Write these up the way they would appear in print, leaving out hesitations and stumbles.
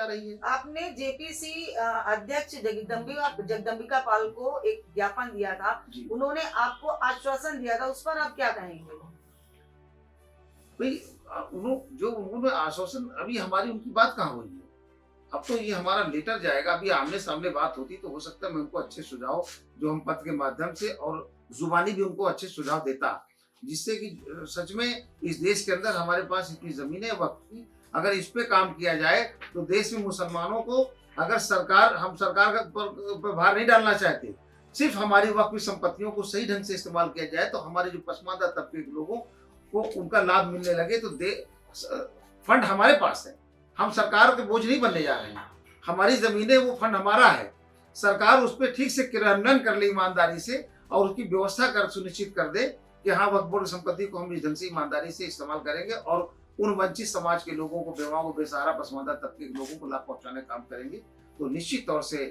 जा रही है। आपने जेपीसी अध्यक्ष जगदम्बिका पाल को एक ज्ञापन दिया था, उन्होंने आपको आश्वासन दिया था, उस पर आप क्या कहेंगे? भाई उन्होंने आश्वासन, अभी हमारी उनकी बात कहाँ हुई है? अब तो ये हमारा लेटर जाएगा, अभी आमने सामने बात होती तो हो सकता है मैं उनको अच्छे सुझाव, जो हम पत्र के माध्यम से और जुबानी भी उनको अच्छे सुझाव देता, जिससे कि सच में इस देश के अंदर हमारे पास इतनी जमीनें वक्त की, अगर इस पे काम किया जाए तो देश में मुसलमानों को, अगर हम सरकार पर भार नहीं डालना चाहते, सिर्फ हमारी वक्फ संपत्तियों को सही ढंग से इस्तेमाल किया जाए तो हमारे जो पसमानदा तबके के लोगों को उनका लाभ मिलने लगे तो फंड हमारे पास है, हम सरकार के बोझ नहीं बनने जा रहे हैं, हमारी जमीनें, वो फंड हमारा है, सरकार उस पर ठीक से क्रियान्वयन कर ले ईमानदारी से और उसकी व्यवस्था कर सुनिश्चित कर दे कि हाँ वक्फ बोर्ड संपत्ति को हम इस ढंग से ईमानदारी से इस्तेमाल करेंगे और उन वंचित समाज के लोगों को, बेवाओं को, बेसहारा पसमानदा तबके के लोगों को लाभ पहुंचाने का काम करेंगे, तो निश्चित तौर से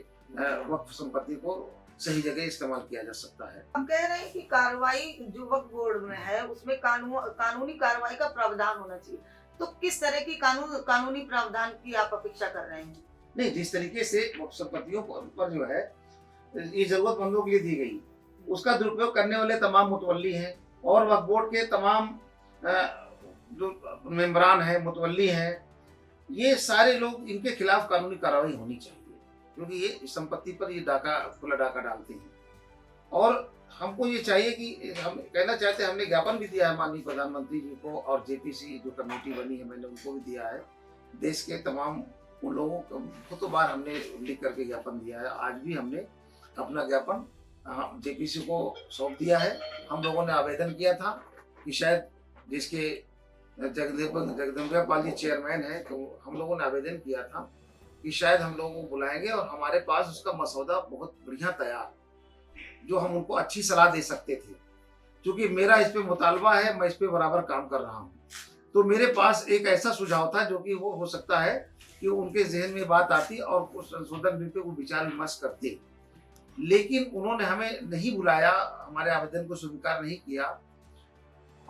वक्फ संपत्ति को सही जगह इस्तेमाल किया जा सकता है। हम कह रहे हैं कि कार्रवाई जो वक्फ बोर्ड में है उसमें कानूनी कार्रवाई का प्रावधान होना चाहिए, तो किस तरह की कानूनी प्रावधान की आप अपेक्षा कर रहे हैं? नहीं, जिस तरीके से वक्फ संपत्तियों पर जो है ये जरूरतमंदों के लिए दी गई, उसका दुरुपयोग करने वाले तमाम मुतवल्ली हैं और वक्फ बोर्ड के तमाम जो मेंबरान हैं, मुतवल्ली हैं, ये सारे लोग, इनके खिलाफ कानूनी कार्रवाई होनी चाहिए, क्योंकि ये संपत्ति पर ये खुला डाका डालते हैं। और हमको ये चाहिए कि हम कहना चाहते हैं, हमने ज्ञापन भी दिया है माननीय प्रधानमंत्री जी को और जेपीसी जो कमेटी बनी है मैंने उनको भी दिया है, देश के तमाम उन लोगों को बहुत बार हमने लिख करके ज्ञापन दिया है। आज भी हमने अपना ज्ञापन जेपीसी को सौंप दिया है। हम लोगों ने आवेदन किया था कि शायद जिसके जगदम्बिका पाल जी चेयरमैन है, तो हम लोगों ने आवेदन किया था कि शायद हम लोगों को बुलाएंगे और हमारे पास उसका मसौदा बहुत बढ़िया तैयार, जो हम उनको अच्छी सलाह दे सकते थे, क्योंकि मेरा इस पे मुतालबा है, मैं इस पे बराबर काम कर रहा हूँ, तो मेरे पास एक ऐसा सुझाव था जो कि वो हो सकता है कि उनके जहन में बात आती और उस संशोधन बिल पे वो विचार विमर्श करते, लेकिन उन्होंने हमें नहीं बुलाया, हमारे आवेदन को स्वीकार नहीं किया।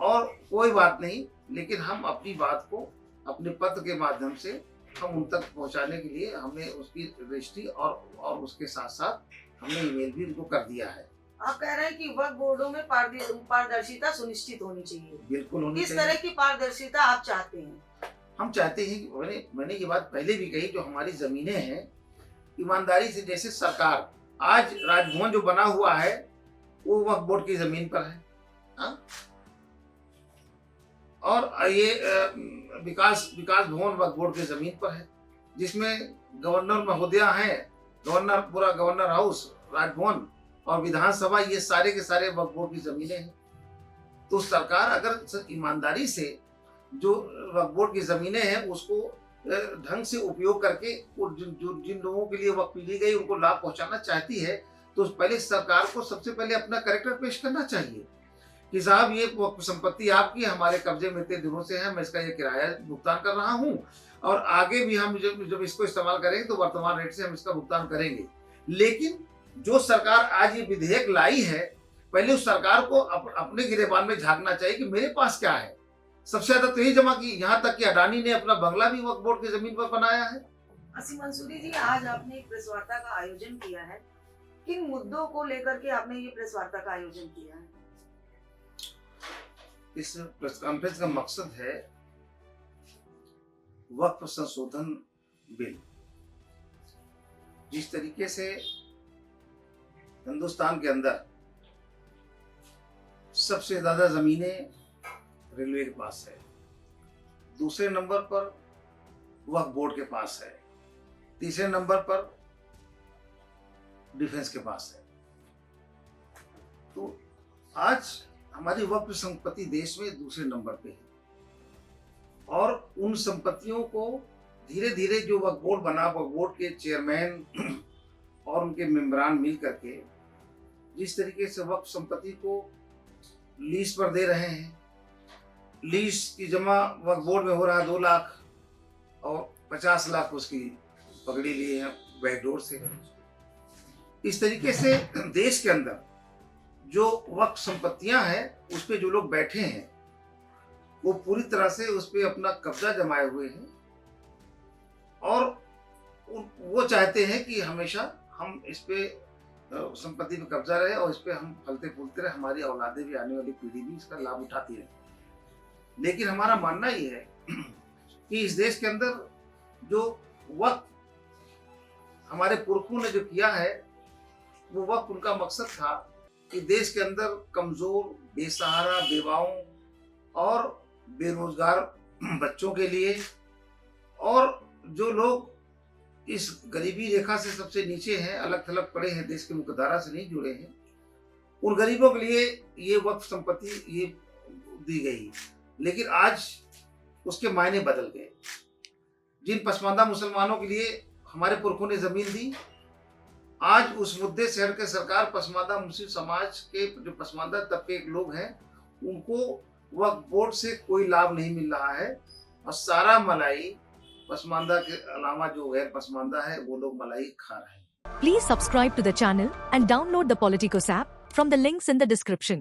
और कोई बात नहीं, लेकिन हम अपनी बात को अपने पत्र के माध्यम से हम उन तक पहुंचाने के लिए हमने उसकी रजिस्ट्री और उसके साथ साथ हमने ईमेल भी उनको कर दिया है। आप कह रहे हैं कि वक्फ बोर्डों में पारदर्शिता सुनिश्चित होनी चाहिए। बिल्कुल होनी चाहिए। किस तरह की पारदर्शिता आप चाहते हैं? हम चाहते हैं कि मैंने ये बात पहले भी कही, जो हमारी जमीनें हैं ईमानदारी से, जैसे सरकार आज राजभवन जो बना हुआ है वो वक्फ बोर्ड की जमीन पर है, और ये विकास भवन वक्फ बोर्ड की जमीन पर है, जिसमें गवर्नर महोदया हैं, पूरा गवर्नर हाउस, राजभवन और विधानसभा, ये सारे के सारे वक्फ बोर्ड की जमीनें हैं। तो सरकार अगर ईमानदारी से जो वक्फ बोर्ड की जमीनें हैं उसको ढंग से उपयोग करके जिन लोगों के लिए वक्फ ली गई उनको लाभ पहुंचाना चाहती है, तो पहले सरकार को सबसे पहले अपना कैरेक्टर पेश करना चाहिए कि साहब ये वक्फ संपत्ति आपकी, हमारे कब्जे में इतने दिनों से है, मैं इसका ये किराया भुगतान कर रहा हूँ और आगे भी हम जब इसको इस्तेमाल करेंगे तो वर्तमान रेट से हम इसका भुगतान करेंगे। लेकिन जो सरकार आज ये विधेयक लाई है, पहले उस सरकार को अपने गिरेबान में झांकना चाहिए कि मेरे पास क्या है। सबसे ज्यादा तो यही जमा की, यहाँ तक कि अडानी ने अपना बंगला भी वक्फ बोर्ड की जमीन पर बनाया है। असीम मंसूरी जी, आज आपने एक प्रेस वार्ता का आयोजन किया है, किन मुद्दों को लेकर के आपने ये प्रेस वार्ता का आयोजन किया है? इस प्रेस कॉन्फ्रेंस का मकसद है वक्फ संशोधन बिल। जिस तरीके से हिंदुस्तान के अंदर सबसे ज्यादा जमीनें रेलवे के पास है, दूसरे नंबर पर वक्फ बोर्ड के पास है, तीसरे नंबर पर डिफेंस के पास है, तो आज हमारी वक्फ संपत्ति देश में दूसरे नंबर पे है। और उन संपत्तियों को धीरे धीरे जो वक्फ बोर्ड बना, वक्फ बोर्ड के चेयरमैन और उनके मेंबरान मिल करके जिस तरीके से वक्फ संपत्ति को लीज पर दे रहे हैं, लीज की जमा वक्फ बोर्ड में हो रहा है 2 लाख और 50 लाख उसकी पकड़ी लिए हैं बैकडोर से। इस तरीके से देश के अंदर जो वक्फ संपत्तियां हैं उस पे जो लोग बैठे हैं वो पूरी तरह से उस पे अपना कब्जा जमाए हुए हैं और वो चाहते हैं कि हमेशा हम इस पे संपत्ति पे कब्जा रहे और इस पे हम फलते फूलते रहे, हमारी औलादें भी, आने वाली पीढ़ी भी इसका लाभ उठाती रहे। लेकिन हमारा मानना ये है कि इस देश के अंदर जो वक्त हमारे पुरखों ने जो किया है, वो वक्त उनका मकसद था कि देश के अंदर कमजोर, बेसहारा, बेवाओं और बेरोजगार बच्चों के लिए, और जो लोग इस गरीबी रेखा से सबसे नीचे हैं, अलग थलग पड़े हैं, देश की मुख्यधारा से नहीं जुड़े हैं, उन गरीबों के लिए ये वक्फ संपत्ति ये दी गई। लेकिन आज उसके मायने बदल गए। जिन पसमानदा मुसलमानों के लिए हमारे पुरखों ने जमीन दी, आज उस मुद्दे से हटकर सरकार पसमानदा मुस्लिम समाज के जो पसमानदा तबके के लोग हैं, उनको वक्फ बोर्ड से कोई लाभ नहीं मिल रहा है, और सारा मलाई पसमानदा के अलावा जो गैर पसमानदा है वो लोग मलाई खा रहे हैं। Please subscribe to the channel and download the Politicos app from the links in the description.